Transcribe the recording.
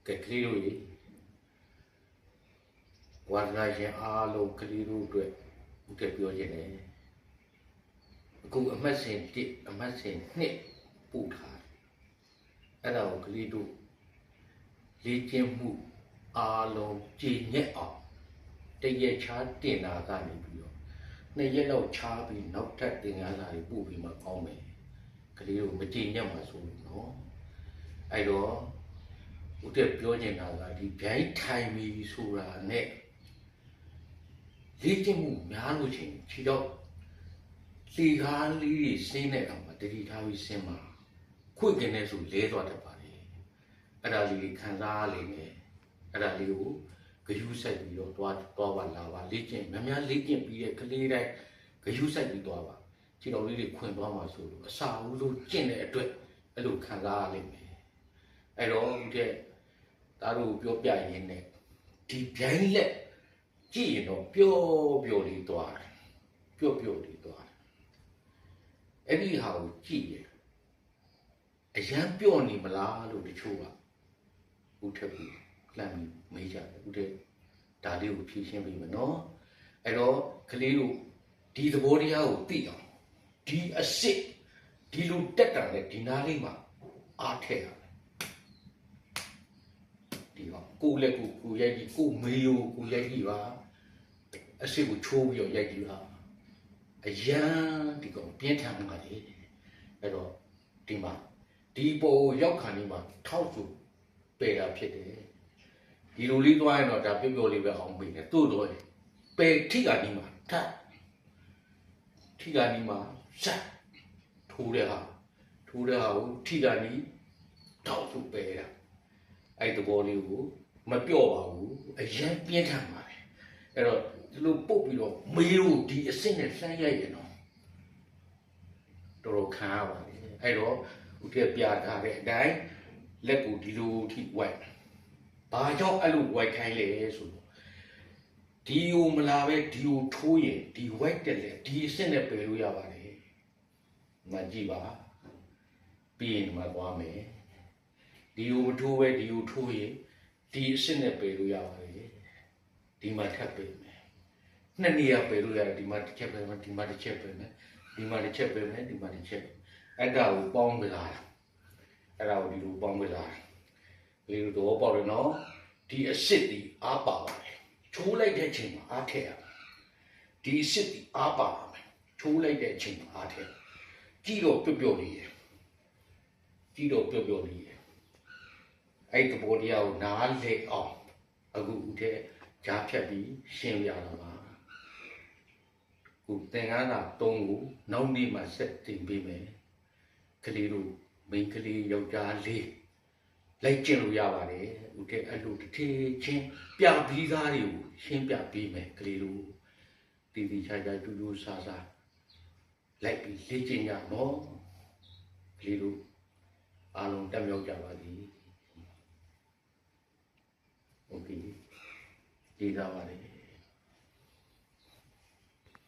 cái kêu gì quan lại chuyện alo kêu rồi cái biểu gì này cũng ở mắt sen nè phụ thàအဲ့ဒါကိုကလေးတို့လေ့ကျင့်မှုအားလုံးကြည်ညက်အောင်တရက်ချားတင်တာကနေပြီးတော့နှစ်ရက်လောက်ချားပြီးနောက်ထပ်တင်ကားလာပြီးပို့ပြီးမှကောင်းမယ်ကလေးတို့မကြည်ညက်မှာဆိုလို့နော်အဲ့တော့ဦးတက်ပြောနေတာကဒီဗျိုင်းထိုင်ပြီးဆိုတာနဲ့လေ့ကျင့်မှုများလို့ချင်းခြေတော့လေကားလေးတွေဆင်းတဲ့အခါမှာတတိထားပြီးဆင်းမှာခွေ့กินနေဆိုလဲသွားတတ်ပါလေအဲ့ဒါလေးခံစားလိမ့်မယ်အဲ့ဒါလေးကိုဂယုစိုက်ပြီးတော့သွားပါလာပါလေ့ကျင့်များလေ့ကျင့်ပြီးတဲ့ကလေးတိုင်းဂယုစိုက်ပြီးသွားပါခြေတော်လေးတွေခွင်သွားမှာဆိုလို့အစာဦးလို့ကျင့်တဲ့အတွက်အဲ့လိုခံစားလိမ့်မယ်အဲ့တော့ဦးတဲ့သားတို့ပြောပြရင်းနဲ့ဒီဗျိုင်းလက်ကြည့်ရင်တော့ပျော့လေးသွားတယ်ပျော့လေးသွားတယ်အဲ့ဒီဟာကိုကြည့်ရင်အရန်ပြော့နေမလားလို့တချို့ကဦးထက်ပြီးလှမ်းပြီးမေးကြတယ်ဦးတဲ့ဒါလေးကိုဖြေရှင်းပေးမယ်နော်အဲ့တော့ကလေးတို့ဒီသဘောတရားကိုသိအောင်ဒီအစ်စ်ဒီလိုတက်တာနဲ့ဒီနားလေးမှာအားထည့်ရမယ်ဒီကကိုလက်ကိုရိုက်ကြည့်ကိုမေးကိုရိုက်ကြည့်ပါအစ်စ်ကိုချိုးပြီးတော့ရိုက်ကြည့်ပါအရန်ဒီကောင်ပြင်းထန်မှာလေအဲ့တော့ဒီမှာဒီပေါ်ရောက်ခံနေမှာထောက်စုပယ်တာဖြစ်တယ်ဒီလိုလေးသွားရင်တော့ဒါပြောလေးပဲအောင်ပြီလေတိုးတော့ပယ်ထိကနေမှာထပ်ထိကနေမှာဆက်ထိုးတဲ့ဟာကိုထိကနေထောက်စုပယ်တာအဲ့ဒီဘောလေးကိုမပြော့ပါဘူးအရင်ပြင်းထန်ပါတယ်အဲ့တော့ဒီလိုပုတ်ပြီးတော့မေးလို့ဒီအစ်စ်နဲ့လှမ်းရိုက်ရင်တော့တော်ခံရပါလေအဲ့တော့ဦးထက်ပြထားတဲ့အတိုင်းလက်ကိုဒီလိုထိဝိုက်ဘာကြောင့်အဲ့လိုဝိုက်ခိုင်းလဲဆိုတော့ဒီကိုမလာပဲဒီကိုထိုးရင်ဒီဝိုက်တက်လေဒီအစ်စ်နဲ့ပယ်လို့ရပါတယ်မကြည့်ပါပြီးရင်မှသွားမယ်ဒီကိုမထိုးပဲဒီကိုထိုးရင်ဒီအစ်စ်နဲ့ပယ်လို့ရပါတယ်ဒီမှာထပ်ပယ်မယ်နှစ်နေရာပယ်လို့ရတယ်ဒီမှာတစ်ချက်ပယ်မယ်ဒီမှာတစ်ချက်ပယ်မယ်ဒီမှာတစ်ချက်ပယ်မယ်ဒီမှာတစ်ချက်အဲ့ဒါကိုပေါင်းပြလာတာအဲ့ဒါကိုဒီလိုပေါင်းပြလာတယ်ဒီလိုတော့ပေါ့တယ်နော်ဒီအစ်စ်ဒီအားပါပါတယ်ချိုးလိုက်တဲ့အချိန်မှာအားထည့်ရဒီအစ်စ်ဒီအားပါမယ်ချိုးလိုက်တဲ့အချိန်မှာအားထည့်ကြည့်တော့ပျော့လေးရအဲ့ဒီဘောတရားကိုနားလေအောင်အခုဦးတဲ့ကြားဖြတ်ပြီးရှင်းပြရတာပါခုသင်္ကန်းသာ3ခုနောက်နေ့မှဆက်တင်ပေးမယ်ကလေးတို့မိန်းကလေးယောက်ျားလေးလိုက်ကျင့်လို့ရပါတယ်ဦးတဲ့အဲ့လိုတစ်ထည်ချင်းပြပြီးသားတွေကိုရှင်းပြပေးမယ်ကလေးတို့တည်တည်ချာချာတူတူဆာဆာလိုက်ပြီးလေ့ကျင့်ကြနော်ကလေးတို့အားလုံးတက်မြောက်ကြပါသည်โอเคကျေးဇူးပါတယ်